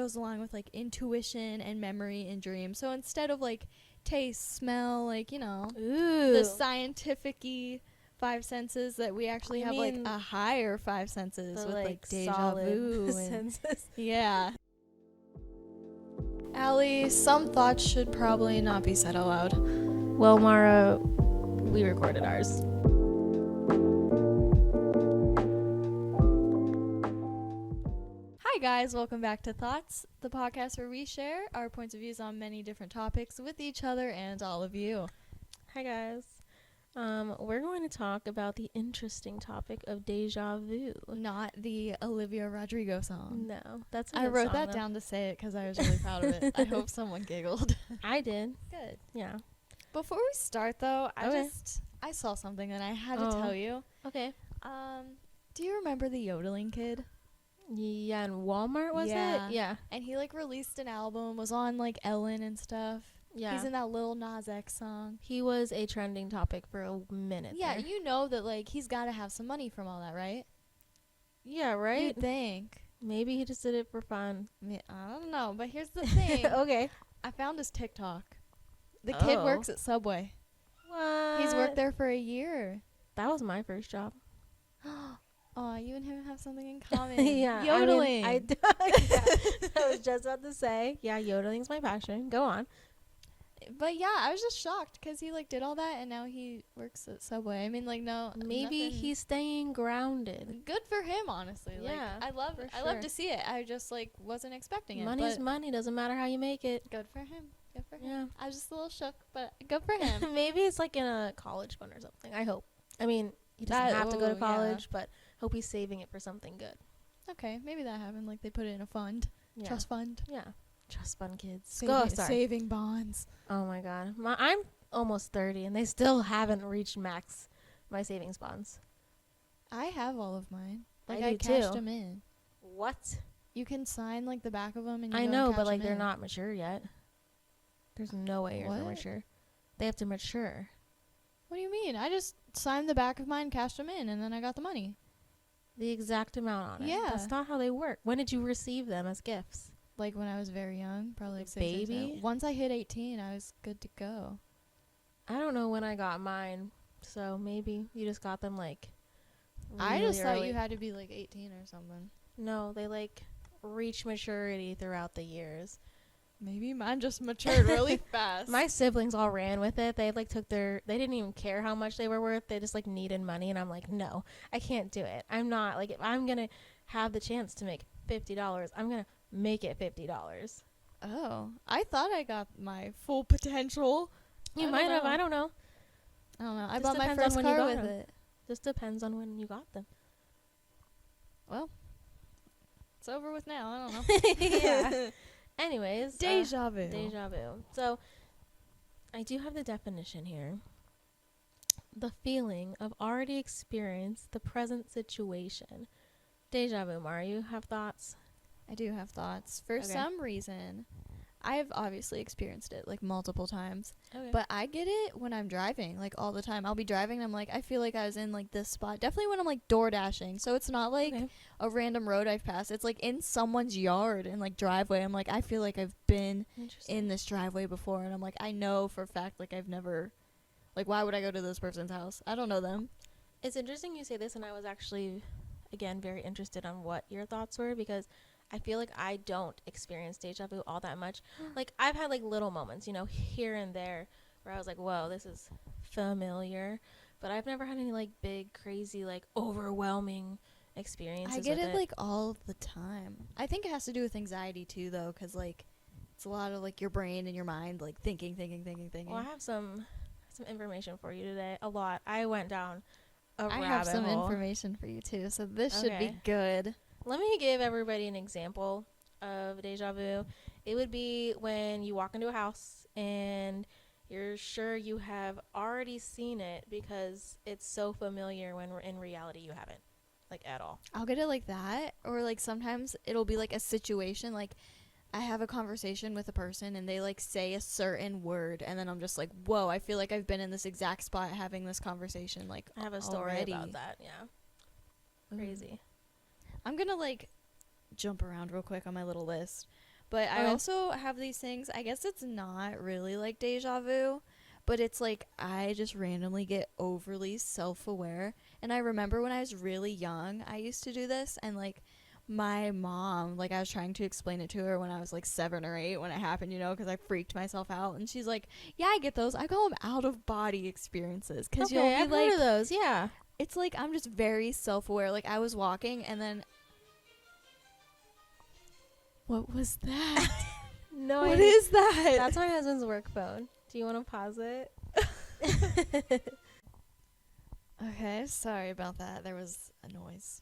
goes along with like intuition and memory and dreams. So instead of like taste, smell, like, you know, the scientific-y five senses, that we actually have like a higher five senses with like deja vu senses. Yeah. Allie, some thoughts should probably not be said out loud. Well, Mara, we recorded ours. Hi guys, welcome back to Thoughts, the podcast where we share our points of views on many different topics with each other and all of you. Hi guys. We're going to talk about the interesting topic of deja vu. Not the Olivia Rodrigo song. No, that's a I good wrote song, that though. down to say it because I was really proud of it. I hope someone giggled. I did. Good. Yeah. Before we start though, Okay. I saw something that I had to tell you. Okay. Do you remember the yodeling kid? Yeah, in Walmart was it? Yeah. And he like released an album, was on like Ellen and stuff. Yeah. He's in that Lil Nas X song. He was a trending topic for a minute. Yeah, there. you know that like he's got to have some money from all that, right? Yeah, right? You'd think. Maybe he just did it for fun. I don't know, but here's the thing. Okay. I found his TikTok. The kid works at Subway. What? He's worked there for a year. That was my first job. Oh, you and him have something in common. Yeah. Yodeling. I was just about to say, yeah, yodeling's my passion. Go on. But yeah, I was just shocked because he like did all that and now he works at Subway. I mean, like, no, Maybe nothing. he's staying grounded. Good for him, honestly. Yeah, like, I love to see it. I just like wasn't expecting it. Money's money. Doesn't matter how you make it. Good for him. Good for him. Yeah. I was just a little shook, but good for him. Maybe it's like in a college fund or something. I hope. I mean, he doesn't have to go to college, but hope he's saving it for something good. Okay, maybe that happened. Like they put it in a fund, trust fund. Yeah, trust fund kids. Saving bonds. Oh my god, I'm almost 30 and they still haven't reached my savings bonds. I have all of mine. Like I I do cashed too. them in. What? You can sign like the back of them, and you I go know, and but cash like 'em they're in. not mature yet. There's no way you're mature. They have to mature. What do you mean? I just signed the back of mine, cashed them in, and then I got the money. The exact amount on it. Yeah. That's not how they work. When did you receive them as gifts? Like when I was very young, probably like 6 or baby? 7. Once I hit 18, I was good to go. I don't know when I got mine, so maybe you just got them like really I just thought early. you had to be like 18 or something. No, they like reach maturity throughout the years. Maybe mine just matured really fast. My siblings all ran with it. They like they didn't even care how much they were worth. They just like needed money, and I'm like, no, I can't do it. I'm not like, if I'm gonna have the chance to make $50, I'm gonna make it $50. Oh, I thought I got my full potential. You might have. I don't know. I don't know. I Just bought my depends on first when you car got with 'em. it. Just depends on when you got them. Well, it's over with now. I don't know. Yeah. Anyways, Deja vu. Deja vu. So, I do have the definition here. The feeling of already experienced the present situation. Deja vu, Mara, you have thoughts? I do have thoughts. For some reason, I've obviously experienced it like multiple times. Okay. But I get it when I'm driving, like all the time. I'll be driving and I'm like, I feel like I was in like this spot. Definitely when I'm like door dashing. So it's not like a random road I've passed. It's like in someone's yard and like driveway. I'm like, I feel like I've been in this driveway before. And I'm like, I know for a fact, like I've never, like why would I go to this person's house? I don't know them. It's interesting you say this, and I was actually, again, very interested on what your thoughts were, because I feel like I don't experience deja vu all that much. Like, I've had, like, little moments, you know, here and there where I was like, whoa, this is familiar. But I've never had any, like, big, crazy, like, overwhelming experiences. I get it, like, all the time. I think it has to do with anxiety, too, though, because, like, it's a lot of, like, your brain and your mind, like, thinking. Well, I have some information for you today. A lot. I went down a rabbit hole. I have some information for you, too, so this should be good. Let me give everybody an example of deja vu. It would be when you walk into a house and you're sure you have already seen it because it's so familiar when in reality you haven't, like, at all. I'll get it like that, or like sometimes it'll be like a situation, like I have a conversation with a person and they like say a certain word and then I'm just like, whoa, I feel like I've been in this exact spot having this conversation, like I have a story already. about that. Yeah. Crazy. I'm gonna like jump around real quick on my little list, But I also have these things. I guess it's not really like deja vu, but it's like I just randomly get overly self-aware. And I remember when I was really young, I used to do this, and like my mom, like I was trying to explain it to her when I was like 7 or 8 when it happened, you know, because I freaked myself out. And she's like, "Yeah, I get those. I call them out of body experiences because you'll be I've like, heard of those. Yeah. it's like I'm just very self-aware. Like I was walking, and then what was that? No, What is that? That's my husband's work phone. Do you want to pause it? Okay, sorry about that. There was a noise.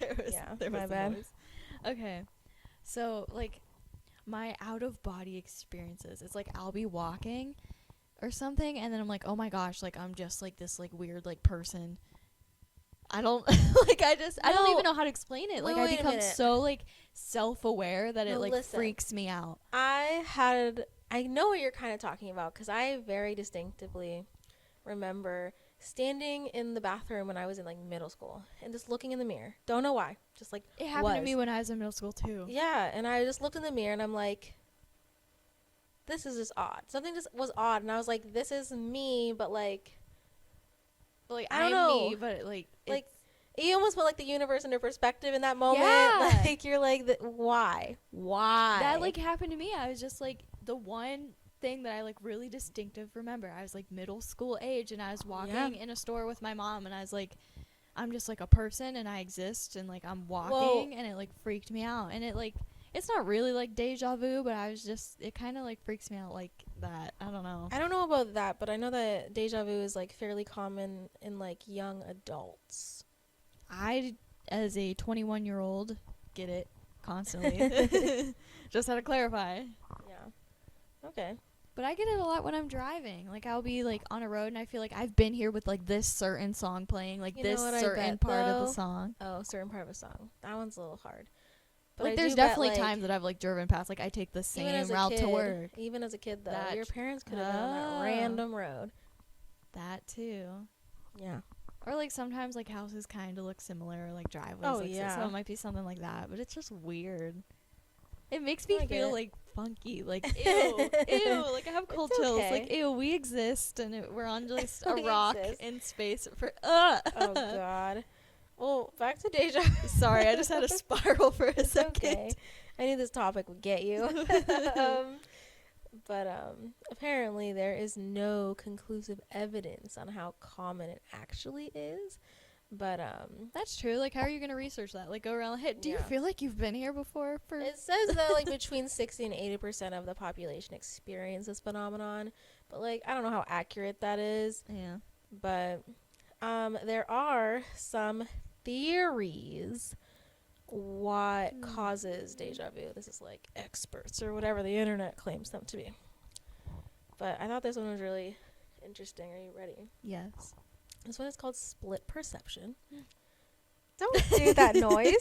There was my bad. Noise. Okay, so like my out of body experiences, it's like I'll be walking or something, and then I'm like, oh my gosh, like I'm just like this like weird like person. I don't like I don't even know how to explain it. Like I become so like self-aware that it like freaks me out. I know what you're kind of talking about, because I very distinctively remember standing in the bathroom when I was in like middle school and just looking in the mirror. Don't know why. Just like it happened to me when I was in middle school too. Yeah, and I just looked in the mirror and I'm like, this is just odd. Something just was odd, and I was like, this is me, but like I don't know. Me, but like you almost put like the universe into perspective in that moment. Yeah. Like you're like, why? That like happened to me. I was just like the one thing that I like really distinctive remember. I was like middle school age, and I was walking in a store with my mom, and I was like, I'm just like a person and I exist, and like I'm walking, and it like freaked me out. And it like it's not really like deja vu, but I was just it kind of like freaks me out like that. I don't know. I don't know about that, but I know that deja vu is like fairly common in like young adults. I, as a 21-year-old, get it constantly. Just had to clarify. Yeah. Okay. But I get it a lot when I'm driving. Like I'll be like on a road, and I feel like I've been here with like this certain song playing, like this certain part of the song. Oh, certain part of a song. That one's a little hard. But like there's definitely times that I've like driven past, like I take the same route to work. Even as a kid though, your parents could have been on that random road. That too. Yeah. Or like sometimes like houses kind of look similar, or like driveways. So it might be something like that, but it's just weird. It makes me feel like funky, like ew, ew. Like I have cold chills. Like ew, we exist, and we're on just a rock in space. Oh God. Well, back to Deja. Sorry, I just had a spiral for a second. Okay. I knew this topic would get you. But apparently there is no conclusive evidence on how common it actually is. But that's true. Like, how are you going to research that? Like, go around, hey, do you feel like you've been here before? It says that like between 60 and 80% of the population experience this phenomenon. But like, I don't know how accurate that is. Yeah. But there are some theories what causes deja vu. This is like experts or whatever the internet claims them to be. But I thought this one was really interesting. Are you ready? Yes. This one is called split perception. Don't do that noise.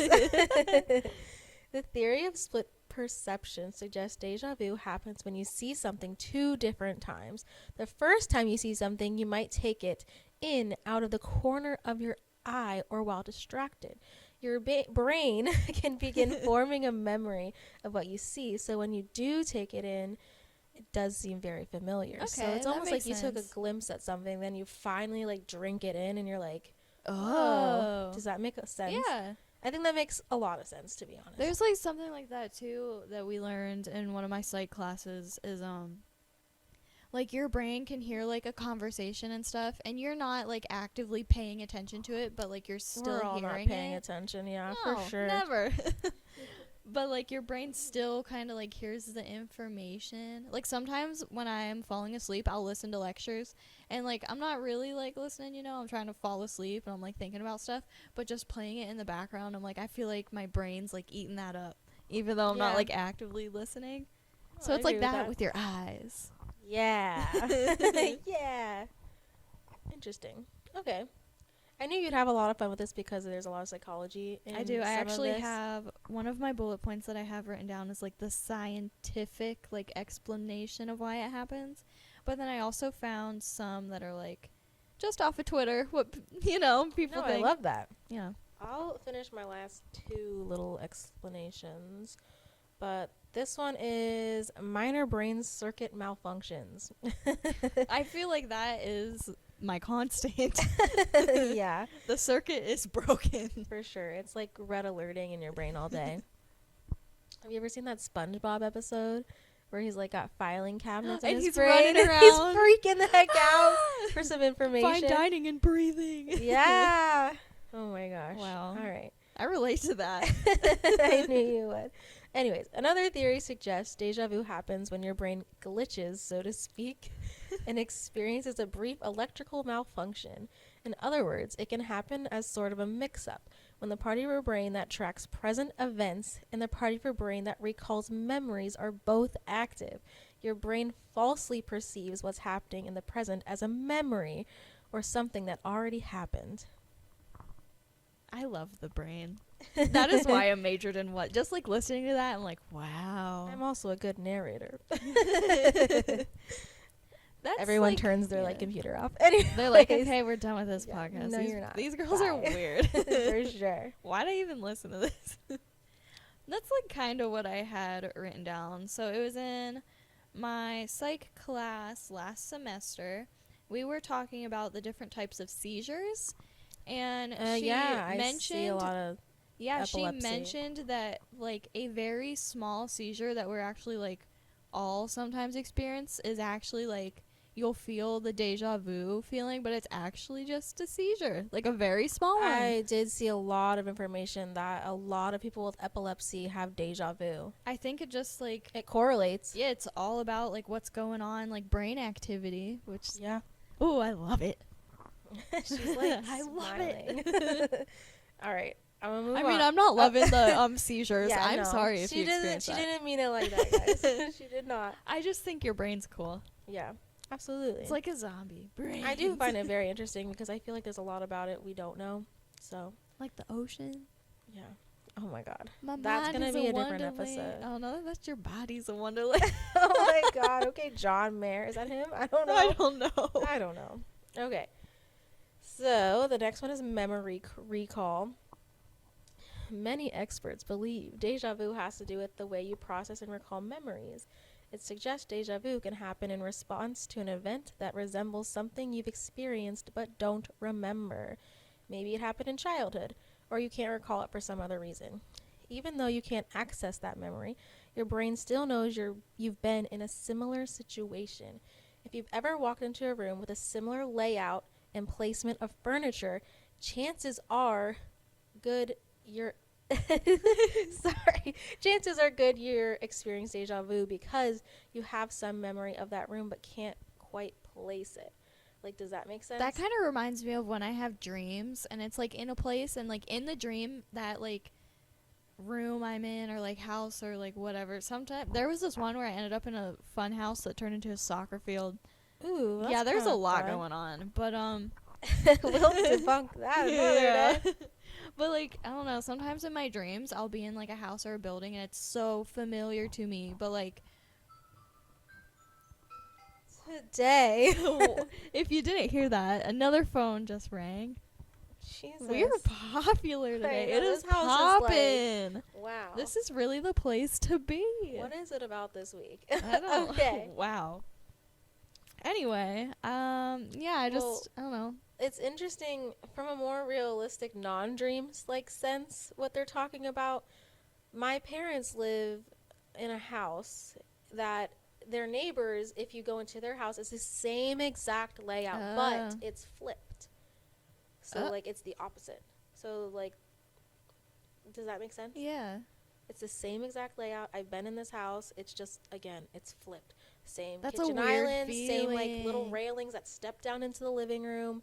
The theory of split perception suggests deja vu happens when you see something 2 different times. The first time you see something, you might take it in out of the corner of your eye or while distracted. Your brain can begin forming a memory of what you see. So when you do take it in, it does seem very familiar. Okay, so it's almost like you took a glimpse at something, then you finally like drink it in, and you're like, oh. Does that make sense? Yeah. I think that makes a lot of sense, to be honest. There's like something like that too that we learned in one of my psych classes is like your brain can hear like a conversation and stuff, and you're not like actively paying attention to it, but like you're still hearing not paying attention. Yeah, no, for sure. Never. But like your brain still kind of like hears the information. Like sometimes when I am falling asleep, I'll listen to lectures, and like I'm not really like listening, you know, I'm trying to fall asleep and I'm like thinking about stuff, but just playing it in the background, I'm like, I feel like my brain's like eating that up, even though I'm not like actively listening. So it's like that with your eyes. Yeah. Yeah. Interesting. Okay. I knew you'd have a lot of fun with this because there's a lot of psychology in I do. I actually have one of my bullet points that I have written down is like the scientific like explanation of why it happens. But then I also found some that are like just off of Twitter, what people think. I love that. Yeah. I'll finish my last 2 little explanations. But this one is minor brain circuit malfunctions. I feel like that is my constant. Yeah, The circuit is broken. for sure. It's like red alerting in your brain all day. Have you ever seen that SpongeBob episode where he's like got filing cabinets in And his he's brain? running He's around. freaking the heck out for some information. Fine dining and breathing. Yeah. Oh my gosh. Wow. All right. I relate to that. I knew you would. Anyways, another theory suggests deja vu happens when your brain glitches, so to speak, and experiences a brief electrical malfunction. In other words, it can happen as sort of a mix-up when the part of your brain that tracks present events and the part of your brain that recalls memories are both active. Your brain falsely perceives what's happening in the present as a memory or something that already happened. I love the brain. That is why I majored in what? Just like listening to that, I'm like, wow. I'm also a good narrator. That's Everyone like, turns their yeah. like computer off. Anyways. They're like, okay, we're done with this Yeah, podcast. no, these, you're not. These girls are Bye. weird. For sure. Why'd I even listen to this? That's like kind of what I had written down. So it was in my psych class last semester. We were talking about the different types of seizures, and she I mentioned see a lot of epilepsy. she mentioned that like a very small seizure that we're actually like all sometimes experience is actually like you'll feel the deja vu feeling, but it's actually just a seizure, like a very small one. I did see a lot of information that a lot of people with epilepsy have deja vu. I think it just like It correlates. yeah, it's all about like what's going on, like brain activity, which Yeah. oh, I love it. She's like, I love smiling. it. All right. I'm gonna move I on. mean, I'm not loving the seizures. Yeah, I'm no. sorry if she you didn't. experience She that. didn't mean it like that, guys. She did not. I just think your brain's cool. Yeah. Absolutely. It's like a zombie brain. I do find it very interesting because I feel like there's a lot about it we don't know. So, like the ocean. yeah. Oh my god. My That's mind gonna is be a different wonderland. episode. Oh no, that's your body's a wonderland. Oh my god. Okay, John Mayer. Is that him? I don't know. I don't know. I don't know. Okay. So, the next one is memory recall. Many experts believe deja vu has to do with the way you process and recall memories. It suggests deja vu can happen in response to an event that resembles something you've experienced but don't remember. Maybe it happened in childhood, or you can't recall it for some other reason. Even though you can't access that memory, your brain still knows you've been in a similar situation. If you've ever walked into a room with a similar layout and placement of furniture, chances are good you're chances are good you're experiencing deja vu because you have some memory of that room but can't quite place it. Like, does that make sense? That kind of reminds me of when I have dreams and it's like in a place and like in the dream that like room I'm in or like house or like whatever. Sometimes there was this one where I ended up in a fun house that turned into a soccer field. Ooh, that's yeah, there's a kinda lot fun. going on, but We'll debunk that another day. But like I don't know, sometimes in my dreams I'll be in like a house or a building and it's so familiar to me, but like Today. if you didn't hear that, another phone just rang. Jesus. We're popular today. know, It is this house is like- poppin'. Wow. This is really the place to be. What is it about this week? I don't Okay. Wow. Anyway, yeah, I don't know. It's interesting from a more realistic non-dreams like sense what they're talking about. My parents live in a house that their neighbors, if you go into their house, it's the same exact layout, but it's flipped. So like it's the opposite. So like, does that make sense? Yeah. It's the same exact layout. I've been in this house. It's just, again, it's flipped. Same That's a kitchen weird island, same like little feeling. railings that step down into the living room.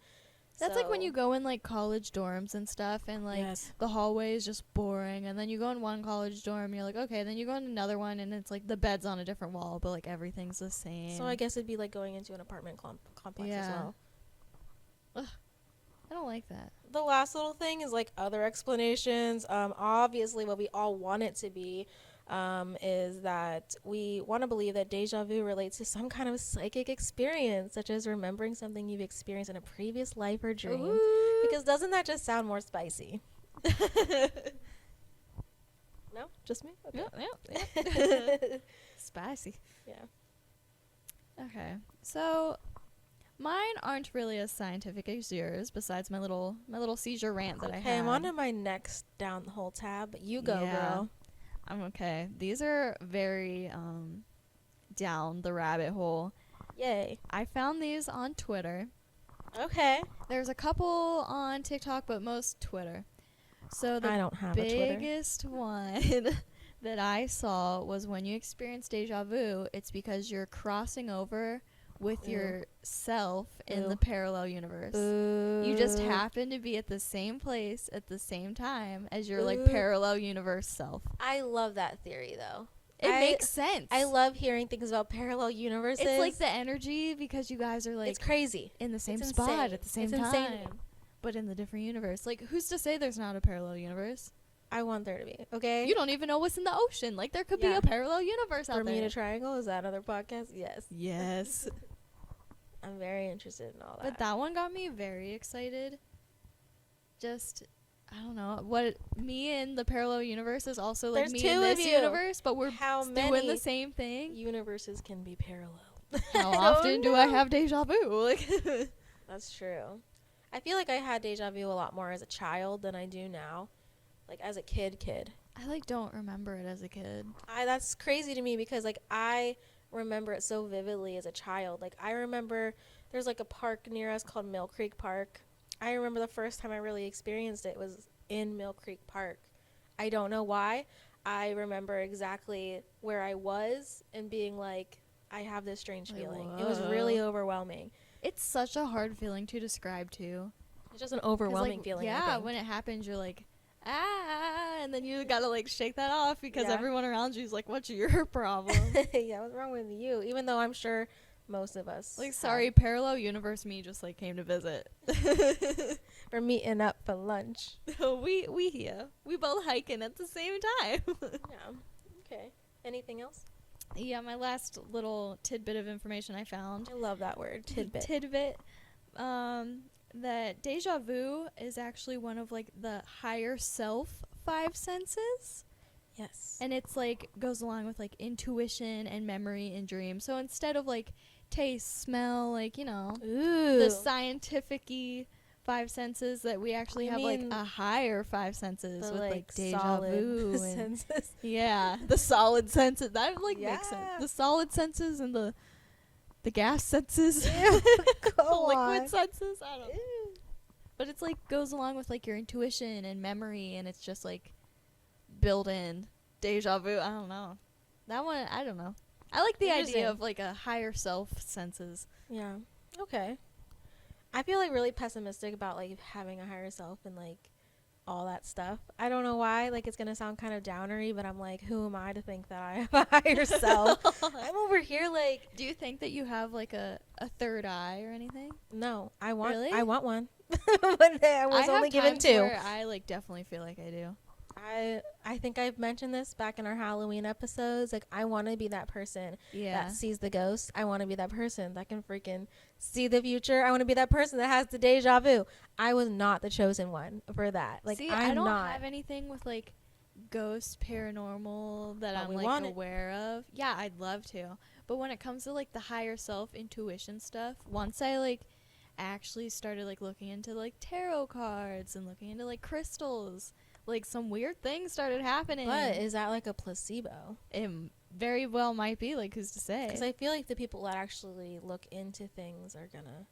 That's like when So- you go in like college dorms and stuff and like Yes. the hallway is just boring and then you go in one college dorm and you're like, okay, then you go in another one and it's like the bed's on a different wall but like everything's the same. So I guess it'd be like going into an apartment complex as Yeah. well. I don't like that. The last little thing is like other explanations. Obviously, what we all want it to be is that we want to believe that deja vu relates to some kind of psychic experience, such as remembering something you've experienced in a previous life or dream. Ooh. Because doesn't that just sound more spicy? No, just me. Okay. Yeah. Spicy. Yeah. Okay, so mine aren't really as scientific as yours. Besides my little seizure rant that I had. Okay, I'm on to my next down the whole tab. You go, girl. I'm okay. These are very down the rabbit hole. Yay. I found these on Twitter. Okay. There's a couple on TikTok, but most Twitter. So the I don't have a Twitter. biggest one that I saw was when you experience deja vu, it's because you're crossing over with yourself in the parallel universe. You just happen to be at the same place at the same time as your like parallel universe self. I love that theory though. It makes sense. I love hearing things about parallel universes. It's like the energy because you guys are like it's crazy in the same spot at the same time. Insane. But in the different universe. Like who's to say there's not a parallel universe? I want there to be. Okay. You don't even know what's in the ocean. Like there could be a parallel universe out there. Bermuda Triangle, is that another podcast? Yes. Yes. I'm very interested in all that. But that one got me very excited. Just, I don't know. What me and the parallel universe is also like There's me two in of this you. universe, but we're How doing many the same thing. universes can be parallel? How often do I have deja vu? Like That's true. I feel like I had deja vu a lot more as a child than I do now. Like as a kid. I like don't remember it as a kid. That's crazy to me because like I remember it so vividly as a child. Like I remember there's like a park near us called Mill Creek Park. I remember the first time I really experienced it was in Mill Creek Park. I don't know why. I remember exactly where I was and being like, I have this strange feeling. It was really overwhelming. It's such a hard feeling to describe too. It's just an overwhelming feeling. Yeah, when it happens, you're like, and then you gotta like shake that off because everyone around you is like, what's your problem? Yeah, what's wrong with you? Even though I'm sure most of us like, sorry, parallel universe me just like came to visit. We're meeting up for lunch. we here. We both hiking at the same time. Yeah. Okay. Anything else? Yeah, my last little tidbit of information I found. I love that word, tidbit. Tidbit. That deja vu is actually one of like the higher self 5 senses. Yes. And it's like goes along with like intuition and memory and dreams. So instead of like taste, smell, like, you know, the scientific-y 5 senses, that we actually have like a higher 5 senses with like deja vu and senses. Yeah, the solid senses. That like makes sense. The solid senses and the gas senses. The liquid senses. I don't know. But it's like goes along with like your intuition and memory, and it's just like built in deja vu. I don't know. That one, I don't know. I like the idea of like a higher self senses. Yeah. Okay. I feel like really pessimistic about like having a higher self and like all that stuff. I don't know why. Like it's gonna sound kind of downery, but I'm like, who am I to think that I have a higher self? I'm over here like. Do you think that you have like a third eye or anything? No, I want. Really? I want one. But I was only given 2. Where I like definitely feel like I do. I think I've mentioned this back in our Halloween episodes. Like, I want to be that person that sees the ghost. I want to be that person that can freaking see the future. I want to be that person that has the deja vu. I was not the chosen one for that. Like, see, I don't have anything with like ghost paranormal that I'm like aware of. Yeah, I'd love to. But when it comes to like the higher self intuition stuff, once I like actually started like looking into like tarot cards and looking into like crystals, like some weird things started happening. But is that like a placebo? It very well might be. Like, who's to say? Because I feel like the people that actually look into things are gonna,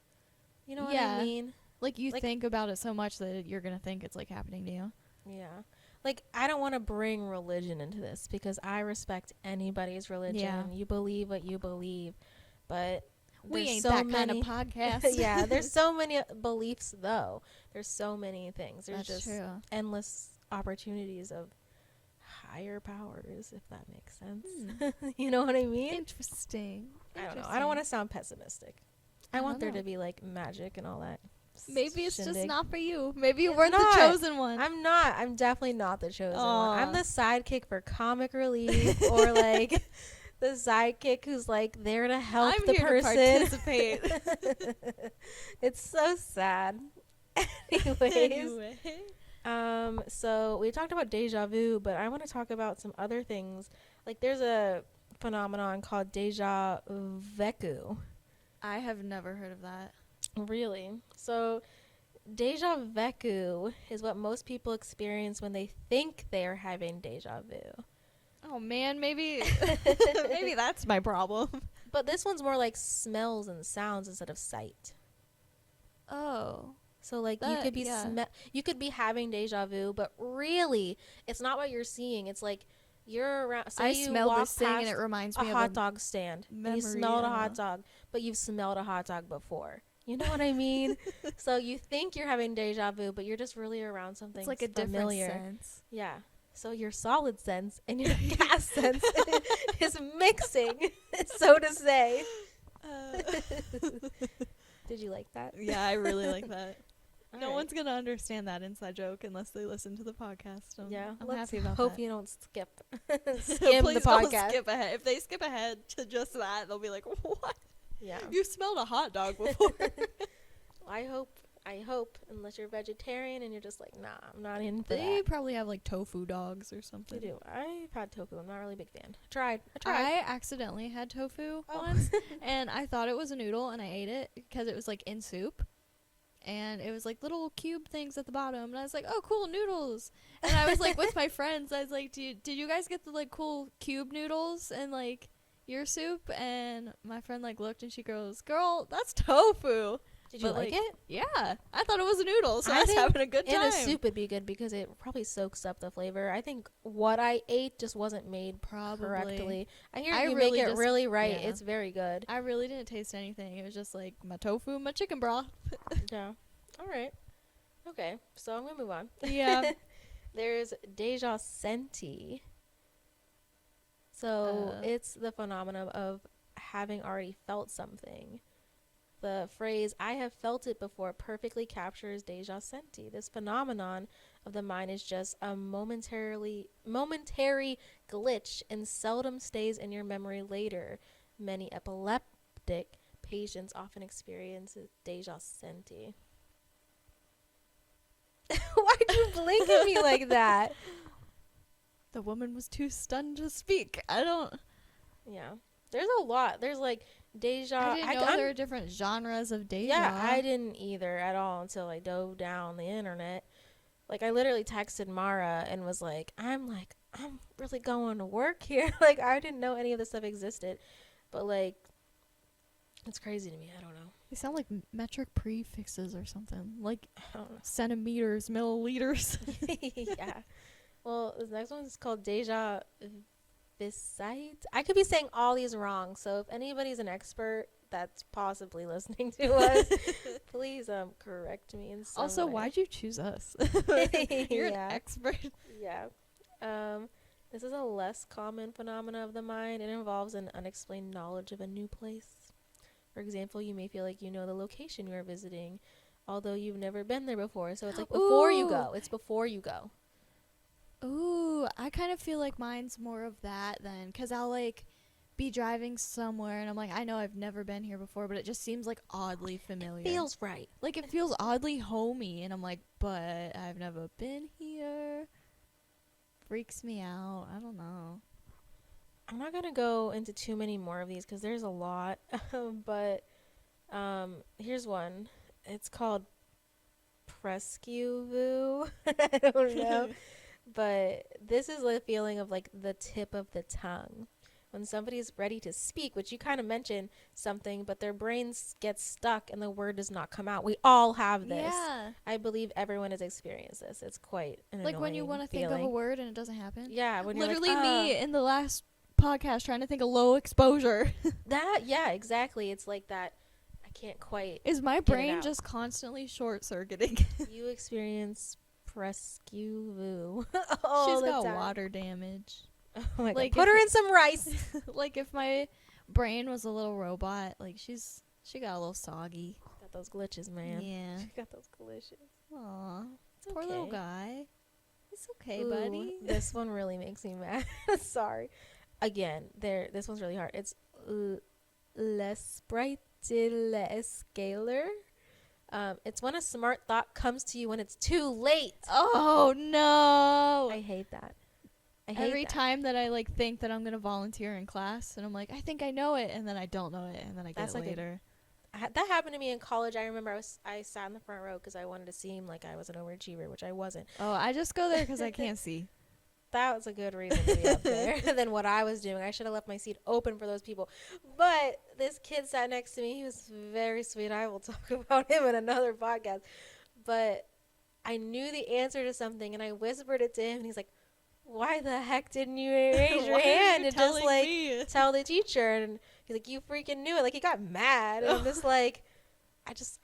you know what I mean? Like you think about it so much that you're gonna think it's like happening to you. Yeah. Like, I don't want to bring religion into this because I respect anybody's religion. Yeah. You believe what you believe, but we ain't so that many kind of podcast. Yeah, there's so many beliefs though. There's so many things. There's That's just endless opportunities of higher powers, if that makes sense. You know what I mean? Interesting. I don't know. I don't want to sound pessimistic. I want there to be like magic and all that. Maybe it's shindig. just not for you. Maybe you weren't the chosen one. I'm not. I'm definitely not the chosen one. I'm the sidekick for comic relief or like the sidekick who's like there to help the person. To participate. It's so sad. Anyways. So we talked about deja vu, but I want to talk about some other things. Like there's a phenomenon called deja vu. I have never heard of that. Really? So deja vu is what most people experience when they think they're having deja vu. Oh man, maybe maybe that's my problem. But this one's more like smells and sounds instead of sight. Oh. So like That, you could be yeah. you could be having deja vu, but really it's not what you're seeing. It's like you're around. Say I you smelled walk this thing and past it reminds a me of hot dog stand. And you memory. smelled a hot dog, but you've smelled a hot dog before. You know what I mean? So you think you're having deja vu, but you're just really around something It's like a familiar. different sense. Yeah. So your solid sense and your gas sense is mixing, so to say. Did you like that? Yeah, I really like that. No Alright. one's gonna understand that inside joke unless they listen to the podcast. Yeah, I'm let's happy about hope that. you don't skip skim Please the podcast. don't skip ahead. If they skip ahead to just that, they'll be like, "What? Yeah. You smelled a hot dog before?" I hope unless you're vegetarian and you're just like, nah, I'm not into They that. probably have like tofu dogs or They something. do. I've had tofu. I'm not really a big fan. I tried. I accidentally had tofu Oh. once, and I thought it was a noodle, and I ate it because it was like in soup, and it was like little cube things at the bottom, and I was like, "Oh, cool noodles!" And I was like with my friends, I was like, did you guys get the like cool cube noodles and like your soup?" And my friend like looked, and she goes, "Girl, that's tofu." Did you But, like it? Yeah, I thought it was a noodle, so I I was think having a good time. In a soup it'd be good because it probably soaks up the flavor. I think what I ate just wasn't made Probably. correctly. I hear I you really make it just- really right. yeah. It's very good. I really didn't taste anything. It was just like my tofu, my chicken broth. Yeah. All right. Okay. So I'm gonna move on. Yeah. There's deja senti. So it's the phenomenon of having already felt something. The phrase "I have felt it before" perfectly captures deja senti. This phenomenon of the mind is just a momentary glitch and seldom stays in your memory later. Many epileptic patients often experience deja senti. Why'd you blink at me like that? The woman was too stunned to speak. I don't. Yeah. There's a lot. There's like deja. I didn't know there were different genres of deja. Yeah, I didn't either at all until I dove down the internet. Like I literally texted Mara and was like, I'm really going to work here. Like I didn't know any of this stuff existed. But like it's crazy to me. I don't know. They sound like metric prefixes or something. Like I don't know. centimeters, milliliters. Yeah. Well, this next one is called deja visite. I could be saying all these wrong. So if anybody's an expert that's possibly listening to us, please correct me in some Also, way. why'd you choose us? You're Yeah. an expert. Yeah. This is a less common phenomena of the mind. It involves an unexplained knowledge of a new place. For example, you may feel like you know the location you are visiting, although you've never been there before. So it's like before you go. It's before you go. Ooh, I kind of feel like mine's more of that then, because I'll like be driving somewhere and I'm like, I know I've never been here before, but it just seems like oddly familiar. Feels right. Like it feels oddly homey, and I'm like, but I've never been here. Freaks me out. I don't know. I'm not going to go into too many more of these because there's a lot. But here's one. It's called Presque-vu. I don't know. But this is the feeling of like the tip of the tongue. When somebody's ready to speak, which you kind of mentioned something, but their brains get stuck and the word does not come out. We all have this. Yeah. I believe everyone has experienced this. It's quite an Like when you want to think of a word and it doesn't happen. Yeah, when you're literally like, me in the last podcast trying to think of low exposure. yeah, exactly. It's like that. I can't quite. Is my get it brain out. just constantly short circuiting? You experience Presque-vu. She's got water damage. Oh my Like, God. Put if her in some rice. Like if my brain was a little robot, like she got a little soggy. Got those glitches, man. Yeah. She got those glitches. Aw. It's Poor little okay. guy. It's okay, Ooh, buddy. This one really makes me mad. Sorry. Again, this one's really hard. It's l'esprite de l'escaler. It's when a smart thought comes to you when it's too late. Oh no. I hate that. Every time that I like think that I'm gonna volunteer in class, and I'm like, I think I know it, and then I don't know it, and then I get it later. That happened to me in college. I remember I sat in the front row because I wanted to seem like I was an overachiever, which I wasn't. Oh, I just go there because I can't see. That was a good reason to be up there than what I was doing. I should have left my seat open for those people. But this kid sat next to me. He was very sweet. I will talk about him in another podcast. But I knew the answer to something, and I whispered it to him, and he's like, why the heck didn't you raise your hand and just, like, tell the teacher? And he's like, you freaking knew it. Like, he got mad. And I'm just like,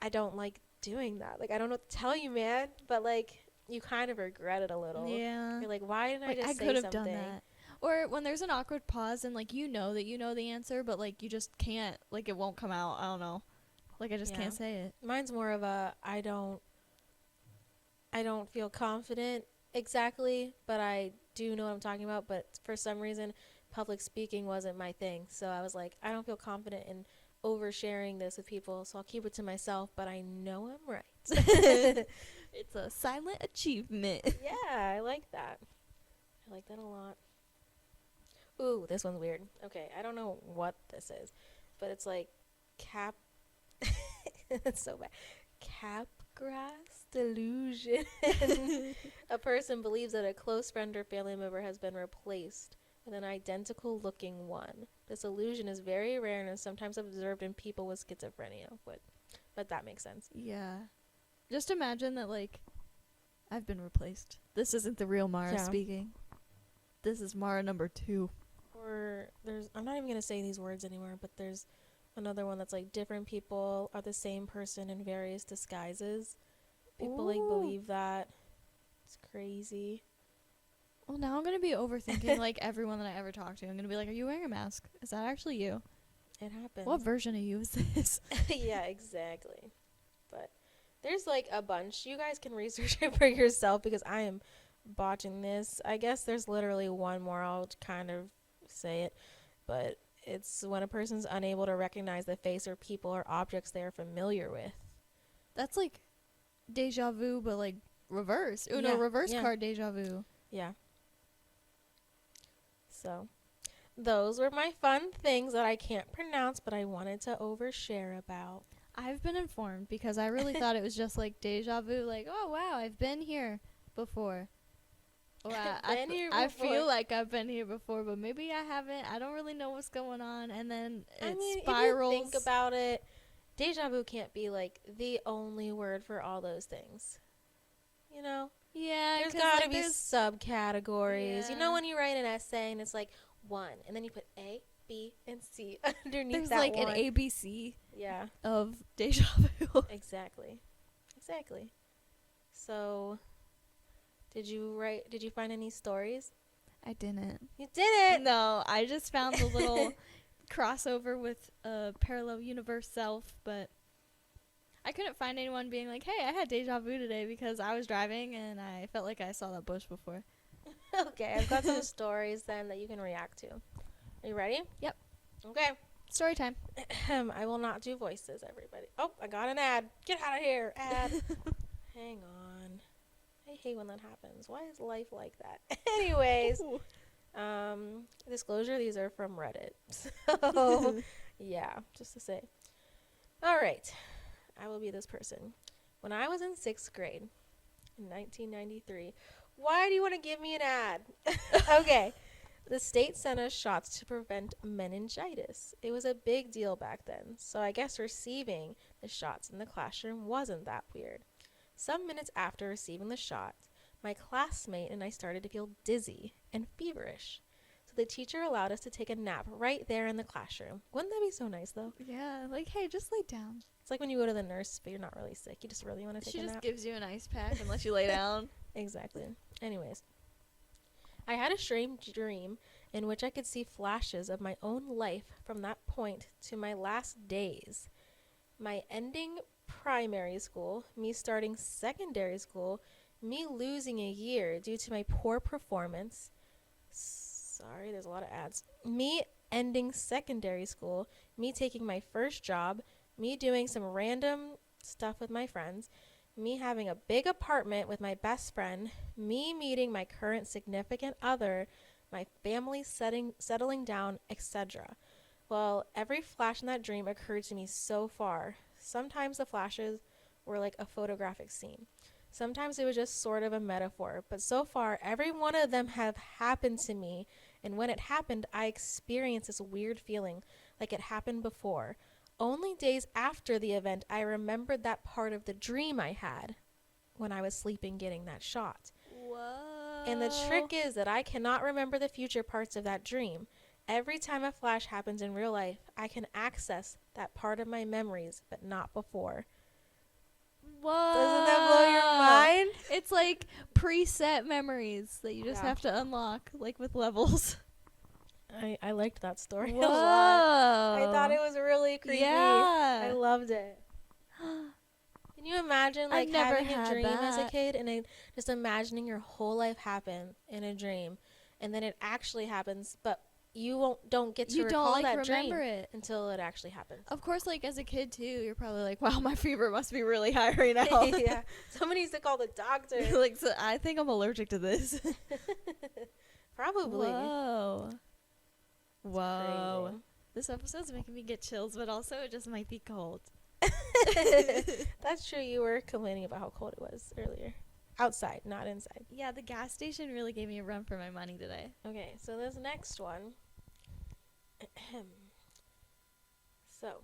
I don't like doing that. Like, I don't know what to tell you, man. But, like, you kind of regret it a little. Yeah. You're like, why didn't I just say something? I could have done that. Or when there's an awkward pause and, like, you know that you know the answer, but, like, you just can't. Like, it won't come out. I don't know. Like, I just can't say it. Mine's more of a I don't feel confident exactly, but I do know what I'm talking about. But for some reason, public speaking wasn't my thing. So I was like, I don't feel confident in oversharing this with people, so I'll keep it to myself, but I know I'm right. It's a silent achievement. Yeah, I like that. I like that a lot. Ooh, this one's weird. Okay, I don't know what this is, but it's like it's so bad. Capgras delusion. A person believes that a close friend or family member has been replaced with an identical looking one. This illusion is very rare and is sometimes observed in people with schizophrenia. But that makes sense. Yeah. Just imagine that, like, I've been replaced. This isn't the real Mara speaking. This is Mara number 2. Or I'm not even going to say these words anymore, but there's another one that's like different people are the same person in various disguises. People like believe that. It's crazy. Well, now I'm going to be overthinking like everyone that I ever talk to. I'm going to be like, are you wearing a mask? Is that actually you? It happens. What version of you is this? Yeah, exactly. But there's like a bunch. You guys can research it for yourself because I am botching this. I guess there's literally one more. I'll kind of say it. But it's when a person's unable to recognize the face or people or objects they are familiar with. That's like deja vu, but like reverse. Reverse card deja vu. Yeah. So, those were my fun things that I can't pronounce, but I wanted to overshare about. I've been informed because I really thought it was just like deja vu, like, oh wow, I've been here before. Well, I feel like I've been here before, but maybe I haven't. I don't really know what's going on, and then it spirals. If you think about it, deja vu can't be like the only word for all those things. You know? Yeah, there's got to be subcategories. Yeah. You know when you write an essay and it's like 1, and then you put A, B, and C underneath there's that like one. an ABC. Yeah. Of deja vu. Exactly. So, did you find any stories? I didn't. You didn't? No, I just found the little crossover with parallel universe self, but I couldn't find anyone being like, hey, I had deja vu today because I was driving and I felt like I saw that bush before. Okay, I've got some stories then that you can react to. Are you ready? Yep. Okay. Story time. I will not do voices, everybody. Oh, I got an ad. Get out of here, ad. Hang on. I hate when that happens. Why is life like that? Anyways, disclosure, these are from Reddit. So, yeah, just to say. All right. I will be this person. When I was in 6th grade in 1993, why do you want to give me an ad? Okay. The state sent us shots to prevent meningitis. It was a big deal back then, so I guess receiving the shots in the classroom wasn't that weird. Some minutes after receiving the shots, my classmate and I started to feel dizzy and feverish. So the teacher allowed us to take a nap right there in the classroom. Wouldn't that be so nice, though? Yeah, like, hey, just lay down. It's like when you go to the nurse, but you're not really sick. You just really want to take a nap. She just gives you an ice pack and lets you lay down. Exactly. Anyways. I had a strange dream in which I could see flashes of my own life from that point to my last days. My ending primary school, me starting secondary school, me losing a year due to my poor performance. Sorry, there's a lot of ads. Me ending secondary school, me taking my first job, me doing some random stuff with my friends, me having a big apartment with my best friend, me meeting my current significant other, my family settling down, etc. Well, every flash in that dream occurred to me so far. Sometimes the flashes were like a photographic scene. Sometimes it was just sort of a metaphor, but so far every one of them have happened to me, and when it happened, I experienced this weird feeling like it happened before. Only days after the event, I remembered that part of the dream I had when I was sleeping getting that shot. Whoa. And the trick is that I cannot remember the future parts of that dream. Every time a flash happens in real life, I can access that part of my memories, but not before. Whoa. Doesn't that blow your mind? It's like preset memories that you just have to unlock, like with levels. I liked that story Whoa. a lot. I thought it was really creepy. Yeah. I loved it. Can you imagine like having a dream as a kid and then just imagining your whole life happen in a dream, and then it actually happens, but you don't get to recall that dream until it actually happens. Of course, like as a kid too, you're probably like, wow, my fever must be really high right now. Yeah. Somebody needs to call the doctor. Like, so I think I'm allergic to this. Probably. Whoa. Whoa. Crazy. This episode's making me get chills, but also it just might be cold. That's true. You were complaining about how cold it was earlier. Outside, not inside. Yeah, the gas station really gave me a run for my money today. Okay, so this next one. So,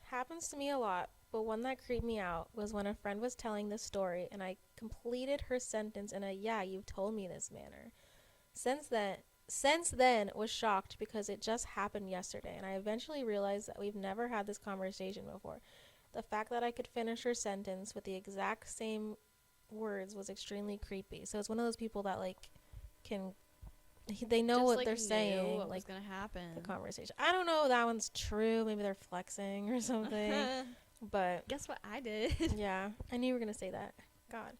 happens to me a lot, but one that creeped me out was when a friend was telling this story and I completed her sentence in a "yeah, you've told me this" manner. Since then was shocked because it just happened yesterday, and I eventually realized that we've never had this conversation before. The fact that I could finish her sentence with the exact same words was extremely creepy. So it's one of those people that like they know just, what like, they're saying, what like was gonna happen. the conversation. I don't know if that one's true. Maybe they're flexing or something. But guess what I did? Yeah, I knew you were gonna say that. God,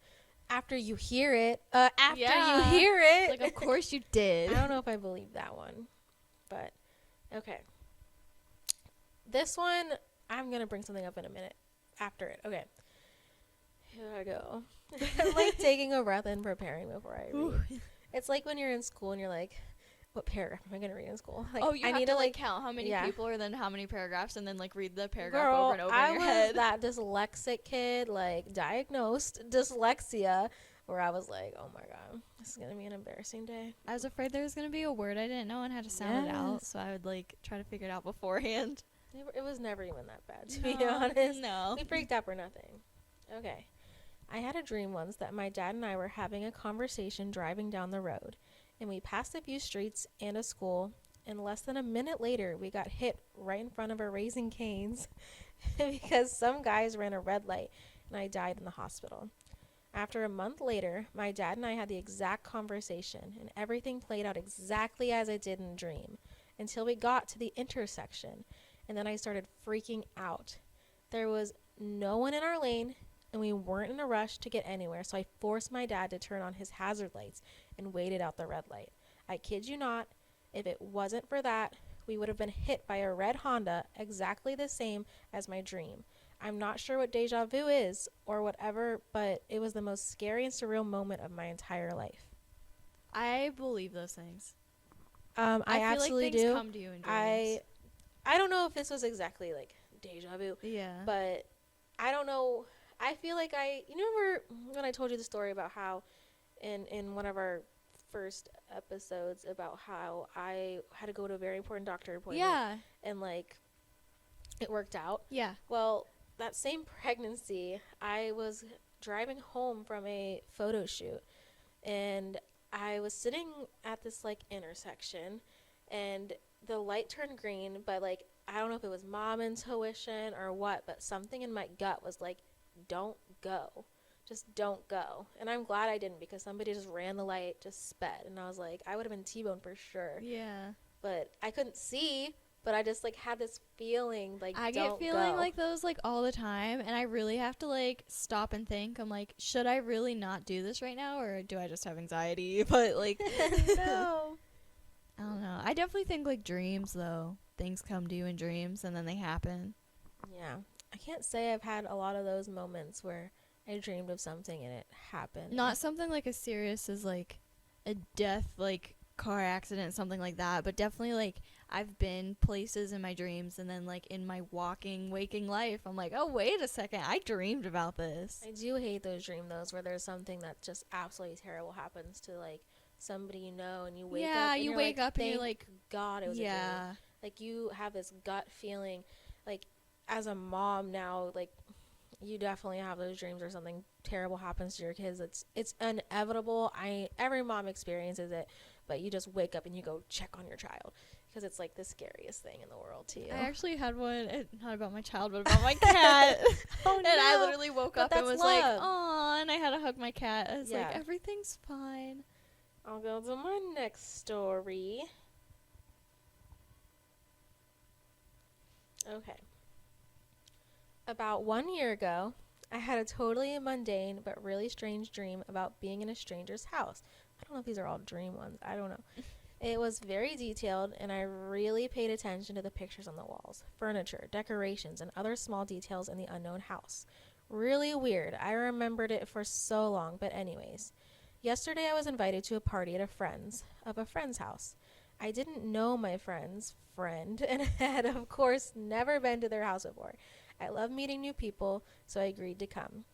after you hear it, you hear it, like of course you did. I don't know if I believe that one, but okay. This one I'm gonna bring something up in a minute after it. Okay, here I go. I'm like taking a breath and preparing before I read. It's like when you're in school and you're like, what paragraph am I going to read in school? Like, you have to like count how many people are then how many paragraphs and then like read the paragraph over and over in your head. I was that dyslexic kid, like diagnosed dyslexia, where I was like, oh my God, this is going to be an embarrassing day. I was afraid there was going to be a word I didn't know and had to sound it out, so I would like try to figure it out beforehand. It was never even that bad, to be honest. No. We freaked out for nothing. Okay. I had a dream once that my dad and I were having a conversation driving down the road, and we passed a few streets and a school, and less than a minute later, we got hit right in front of a Raising Cane's because some guys ran a red light, and I died in the hospital. After a month later, my dad and I had the exact conversation, and everything played out exactly as it did in the dream, until we got to the intersection, and then I started freaking out. There was no one in our lane, and we weren't in a rush to get anywhere, so I forced my dad to turn on his hazard lights and waited out the red light. I kid you not, if it wasn't for that, we would have been hit by a red Honda exactly the same as my dream. I'm not sure what deja vu is or whatever, but it was the most scary and surreal moment of my entire life. I believe those things. I absolutely feel like things do. come to you in dreams. I don't know if this was exactly like deja vu. Yeah. But I don't know. I feel like you remember when I told you the story about how in one of our first episodes about how I had to go to a very important doctor appointment. Yeah. And like it worked out. Yeah. Well, that same pregnancy, I was driving home from a photo shoot, and I was sitting at this like intersection, and the light turned green, but like I don't know if it was mom intuition or what, but something in my gut was like, don't go. Just don't go. And I'm glad I didn't, because somebody just ran the light, just sped. And I was like, I would have been T-boned for sure. Yeah. But I couldn't see, but I just like had this feeling like, I get feeling like those like all the time, and I really have to like stop and think. I'm like, should I really not do this right now, or do I just have anxiety? But like, no. I don't know. I definitely think like dreams though. Things come to you in dreams and then they happen. Yeah. I can't say I've had a lot of those moments where I dreamed of something and it happened. Not something like as serious as like a death, like car accident, something like that, but definitely like I've been places in my dreams, and then like in my waking life, I'm like, oh wait a second, I dreamed about this. I do hate those dreams where there's something that just absolutely terrible happens to like somebody you know, and you wake up. Yeah, and you you're wake like, up and you're "Thank like, God it was a dream." yeah. Like you have this gut feeling, like as a mom now, like you definitely have those dreams or something terrible happens to your kids. It's inevitable. Every mom experiences it, but you just wake up and you go check on your child because it's like the scariest thing in the world to you. I actually had one, not about my child, but about my cat. Oh, and no. I literally woke But up and that's was like, love. "Aw," and I had to hug my cat. I was Yeah. like, everything's fine. I'll go to my next story. Okay. About 1 year ago, I had a totally mundane but really strange dream about being in a stranger's house. I don't know if these are all dream ones. I don't know. It was very detailed, and I really paid attention to the pictures on the walls, furniture, decorations, and other small details in the unknown house. Really weird. I remembered it for so long, but anyways. Yesterday I was invited to a party at a friend's house. I didn't know my friend's friend and had, of course, never been to their house before. I love meeting new people, so I agreed to come.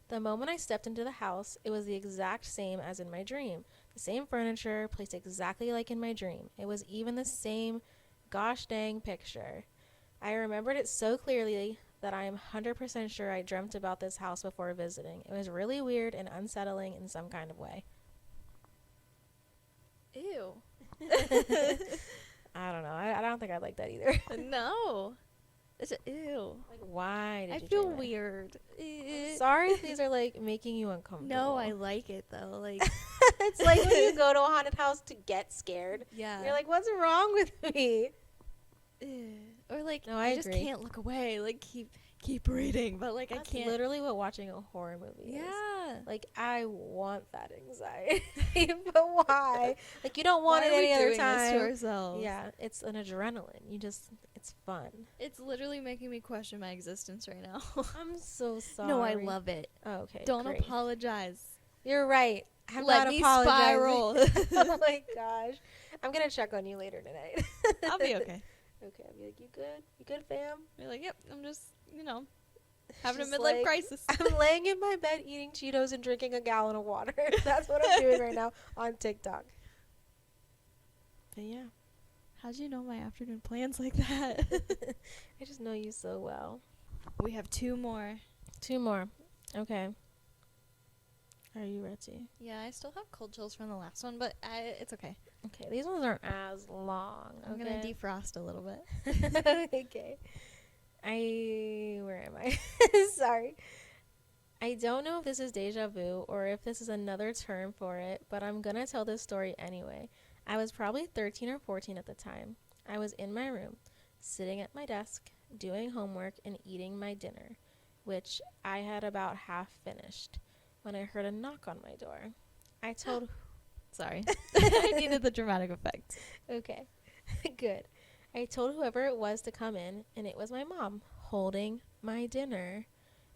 The moment I stepped into the house, it was the exact same as in my dream. The same furniture, placed exactly like in my dream. It was even the same gosh dang picture. I remembered it so clearly that I am 100% sure I dreamt about this house before visiting. It was really weird and unsettling in some kind of way. Ew. I don't know. I don't think I'd like that either. No. It's ew. Like, why did I you feel dream it? weird. I'm sorry if these are, like, making you uncomfortable. No, I like it though. Like, It's like when you go to a haunted house to get scared. yeah. You're like, what's wrong with me? Ew. Or like, No, I just agree. can't look away. Like, keep reading, but like That's I can't. literally what watching a horror movie is. Yeah. Like, I want that anxiety, but why? Like, you don't want Why it are we any other doing time. this to ourselves? Yeah, it's an adrenaline. It's fun. It's literally making me question my existence right now. I'm so sorry. No, I love it. Oh, okay, Don't great. apologize. You're right. I'm Let not me apologizing. spiral. Oh my gosh. I'm gonna check on you later tonight. I'll be okay. Okay, I'll be like, you good? You good, fam? You're like, yep, I'm just, having a Just midlife like, crisis. I'm laying in my bed eating Cheetos and drinking a gallon of water. That's what I'm doing right now on TikTok. But yeah. How'd you know my afternoon plans like that? I just know you so well. We have 2 more. 2 more. Okay. Are you ready? Yeah, I still have cold chills from the last one, but it's okay. Okay, these ones aren't as long. I'm okay? gonna defrost a little bit. Okay. Where am I? Sorry. I don't know if this is deja vu or if this is another term for it, but I'm gonna tell this story anyway. I was probably 13 or 14 at the time. I was in my room, sitting at my desk, doing homework and eating my dinner, which I had about half finished, when I heard a knock on my door. I told... Sorry. I needed the dramatic effect. Okay, good. I told whoever it was to come in, and it was my mom, holding my dinner.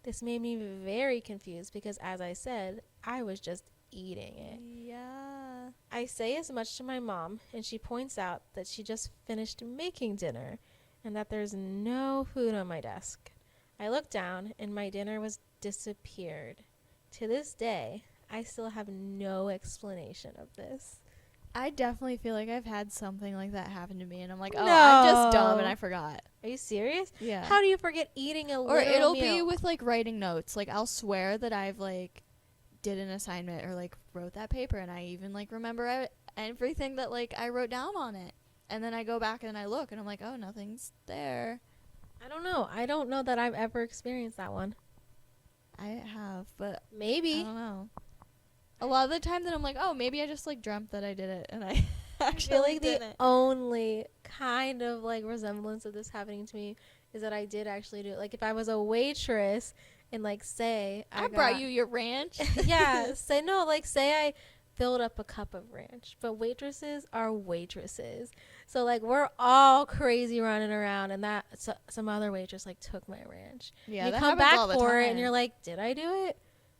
This made me very confused because, as I said, I was just eating it. Yeah. I say as much to my mom, and she points out that she just finished making dinner and that there's no food on my desk. I looked down, and my dinner was disappeared. To this day, I still have no explanation of this. I definitely feel like I've had something like that happen to me, and I'm like, oh, No. I'm just dumb, and I forgot. Are you serious? Yeah. How do you forget eating a Or little it'll meal? be with, like, writing notes. Like, I'll swear that I've, like, did an assignment or, like, wrote that paper, and I even, like, remember everything that, like, I wrote down on it. And then I go back and I look, and I'm like, oh, nothing's there. I don't know. I don't know that I've ever experienced that one. I have, but I Maybe. don't know. A lot of the time that I'm like, oh, maybe I just, like, dreamt that I did it, and I I actually feel like the didn't. only kind of like resemblance of this happening to me is that I did actually do it. Like if I was a waitress and like say I brought you your ranch. yeah, say I filled up a cup of ranch. But waitresses are waitresses. So like we're all crazy running around, and that some other waitress like took my ranch. Yeah, You that come happens back all the for it, time. and you're like, did I do it?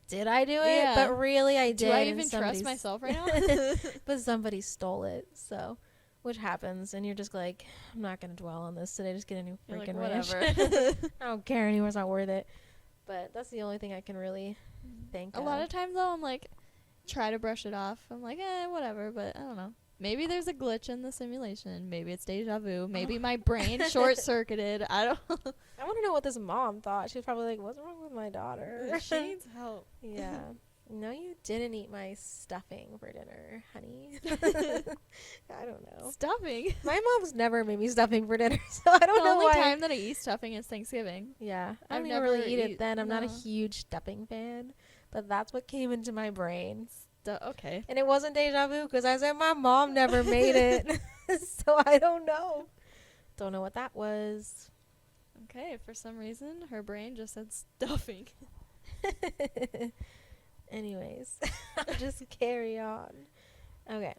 Did I do it? Yeah. But really, I did. Do I and even trust myself right now? But somebody stole it, so which happens, and you're just like, I'm not gonna dwell on this today. Just get a new You're like, freaking ranch. whatever. I don't care anymore. It's not worth it. But that's the only thing I can really think A lot of times though, I'm like, try to brush it off. I'm like, whatever. But I don't know. Maybe there's a glitch in the simulation. Maybe it's deja vu. Maybe my brain short circuited. I don't. I want to know what this mom thought. She was probably like, what's wrong with my daughter? She needs help. Yeah. No, you didn't eat my stuffing for dinner, honey. I don't know. Stuffing. My mom's never made me stuffing for dinner, so I don't The know only why. time that I eat stuffing is Thanksgiving. Yeah, I I've don't even never really eat it then. I'm not a no. huge stuffing fan, but that's what came into my brain. Okay. And it wasn't deja vu because I said my mom never made it, so I don't know. Don't know what that was. Okay. For some reason, her brain just said stuffing. Anyways, I'll just carry on. Okay.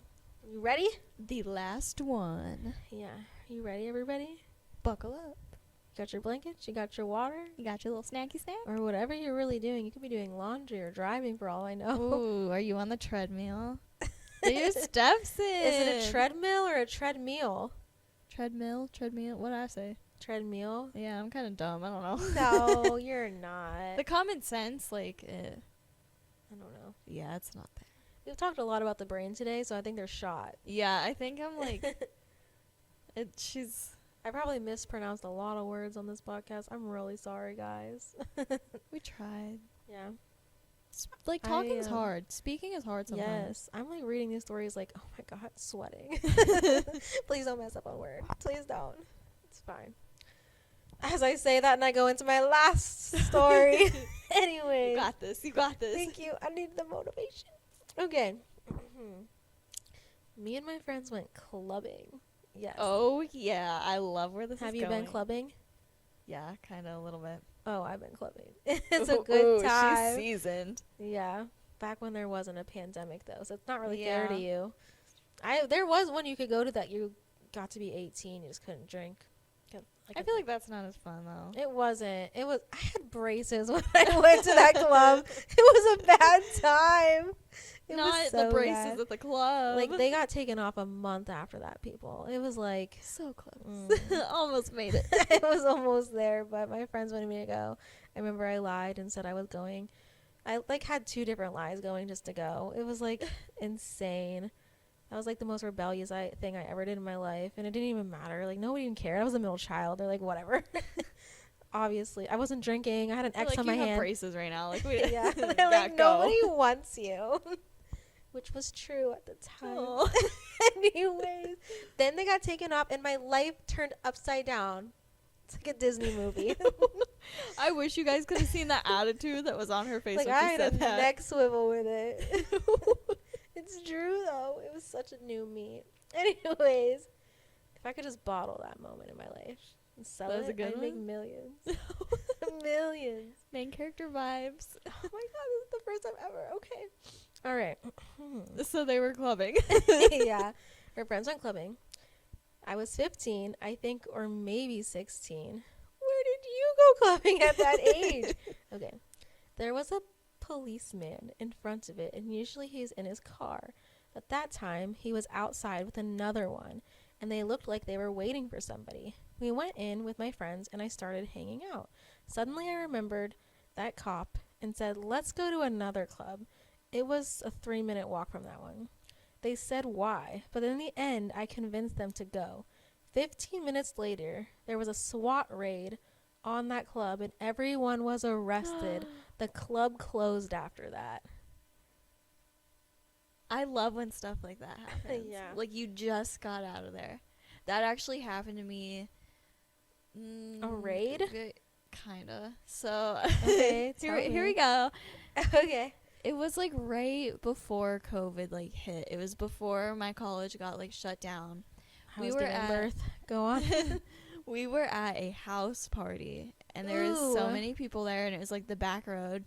You ready? The last one. Yeah. You ready, everybody? Buckle up. You got your blankets? You got your water? You got your little snacky snack? Or whatever you're really doing. You could be doing laundry or driving for all I know. Ooh, are you on the treadmill? Get your steps in. Is it a treadmill or a treadmeal? Treadmill? What did I say? Treadmill? Yeah, I'm kind of dumb. I don't know. No, you're not. The common sense, like, I don't know. yeah, it's not there. We've talked a lot about the brain today, so I think they're shot. Yeah, I think I'm like, she's, I probably mispronounced a lot of words on this podcast. I'm really sorry, guys. we tried. Yeah. Like, talking's I, hard. Speaking is hard sometimes. Yes. I'm like reading these stories like, oh my god, sweating. Please don't mess up a word. Please don't. It's fine. As I say that and I go into my last story. Anyway. You got this. You got this. Thank you. I need the motivation. Okay. Me and my friends went clubbing. Yes. Oh, yeah. I love where this is Have going. you been clubbing? Yeah, kind of a little bit. Oh, I've been clubbing. It's a good time. She's seasoned. Yeah. Back when there wasn't a pandemic, though, so it's not really Yeah. fair to you. There was one you could go to that you got to be 18. You just couldn't drink. I feel like that's not as fun, though. It wasn't. It was. I had braces when I went to that club. It was a bad time. It Not was the so braces bad. at the club. Like, they got taken off a month after that, people. It was like... so close. Almost made it. It was almost there, but my friends wanted me to go. I remember I lied and said I was going. I, like, had 2 different lies going just to go. It was, like, insane. That was, like, the most rebellious thing I ever did in my life, and it didn't even matter. Like, nobody even cared. I was a middle child. They're like, whatever. Obviously. I wasn't drinking. I had an X on my you have hand. braces right now. Like, we Yeah. They're gotta like, go. nobody wants you. Which was true at the time. Oh. Anyways, then they got taken off, and my life turned upside down. It's like a Disney movie. I wish you guys could have seen the attitude that was on her face Like, when I she had a said that. neck swivel with it. It's true, though. It was such a new me. Anyways, if I could just bottle that moment in my life and sell That was it, a good I'd make one? millions. Millions. Main character vibes. Oh my god, this is the first time ever. Okay. All right. So they were clubbing. Yeah. Her friends went clubbing. I was 15, I think, or maybe 16. Where did you go clubbing at that age? Okay. There was a policeman in front of it, and usually he's in his car. At that time, he was outside with another one, and they looked like they were waiting for somebody. We went in with my friends, and I started hanging out. Suddenly, I remembered that cop and said, let's go to another club. It was a 3-minute walk from that one. They said why, but in the end, I convinced them to go. 15 minutes later, there was a SWAT raid on that club, and everyone was arrested. The club closed after that. I love when stuff like that happens. Yeah. Like, you just got out of there. That actually happened to me. A raid? Kinda. So, Okay, here we go. Okay. It was, like, right before COVID, like, hit. It was before my college got, like, shut down. I was giving birth. Go on. We were at a house party, and there was so Ooh. many people there, and it was, like, the back road.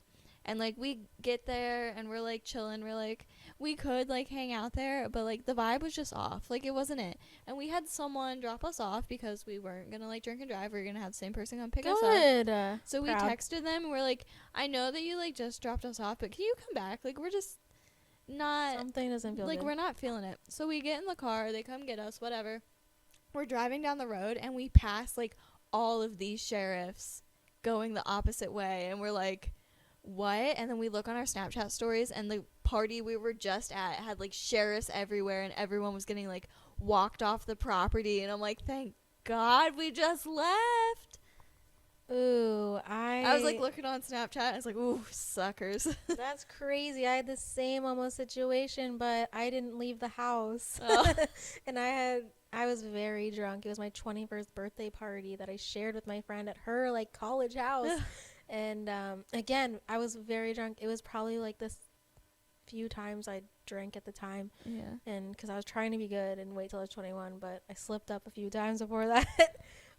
And like we get there and we're like chilling. We're like, we could like hang out there, but like the vibe was just off. Like it wasn't it. And we had someone drop us off because we weren't gonna like drink and drive. We were gonna have the same person come pick us up. Good. So we Proud. texted them and we're like, I know that you like just dropped us off, but can you come back? Like we're just not Something doesn't feel like good. we're not feeling it. So we get in the car, they come get us, whatever. We're driving down the road and we pass like all of these sheriffs going the opposite way, and we're like, what? And then we look on our Snapchat stories, and the party we were just at had like sheriffs everywhere, and everyone was getting like walked off the property, and I'm like, thank God we just left. Ooh, I was like looking on Snapchat, and I was like, ooh, suckers. That's crazy. I had the same almost situation, but I didn't leave the house. Oh. And I was very drunk. It was my 21st birthday party that I shared with my friend at her like college house. And again, I was very drunk. It was probably like this few times I drank at the time. Yeah. And because I was trying to be good and wait till I was 21, but I slipped up a few times before that.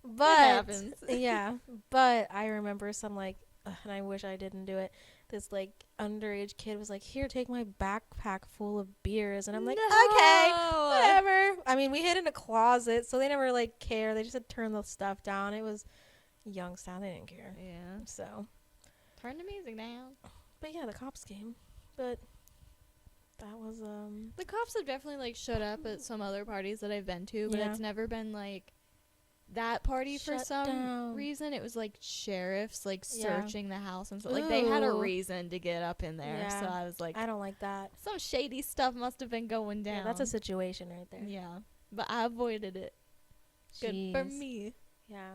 But It happens. yeah, but I remember some like, and I wish I didn't do it. This like underage kid was like, "Here, take my backpack full of beers," and I'm like, "Okay, whatever." I mean, we hid in a closet, so they never like care. They just had to turn the stuff down. It was Youngstown; they didn't care. Yeah. So Turn the music down. but yeah, the cops came. But that was The cops have definitely like showed up at some other parties that I've been to, but Yeah. it's never been like that party for Shut some down. reason. It was like sheriffs like Yeah. searching the house and stuff. Like they had a Ooh. reason to get up in there. Yeah. So I was like, I don't like that. some shady stuff must have been going down. Yeah, that's a situation right there. Yeah. But I avoided it. Good for Jeez. me. Yeah.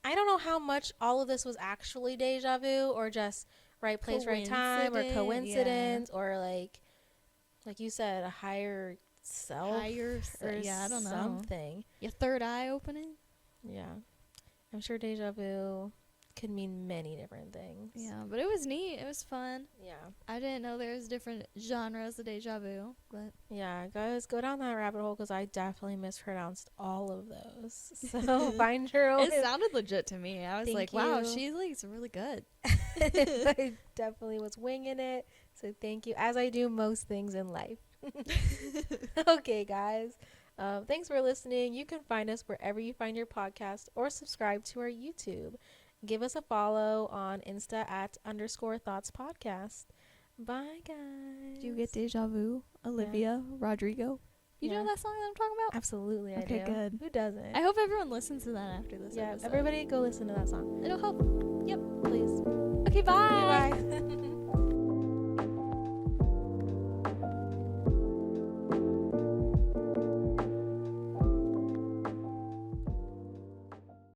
I don't know how much all of this was actually deja vu or just right place, right time, or Coincident, coincidence, or like you said, a higher self or Yeah, I don't know. something. Your third eye opening? Yeah. I'm sure deja vu could mean many different things. Yeah, but it was neat. It was fun. Yeah. I didn't know there was different genres of deja vu, but Yeah, guys, go down that rabbit hole because I definitely mispronounced all of those. So find your own. it sounded legit to me. I was Thank like, wow, you. she's like really good. I definitely was winging it. So thank you, as I do most things in life. Okay, guys. Thanks for listening. You can find us wherever you find your podcast or subscribe to our YouTube. Give us a follow on Insta at _ThoughtsPodcast. Bye, guys. Do you get deja vu? Olivia Rodrigo. You Yeah. know that song that I'm talking about? Absolutely, I Okay, do. good. Who doesn't? I hope everyone listens to that after this Yeah, episode. everybody go listen to that song. It'll help. Please. Okay, bye.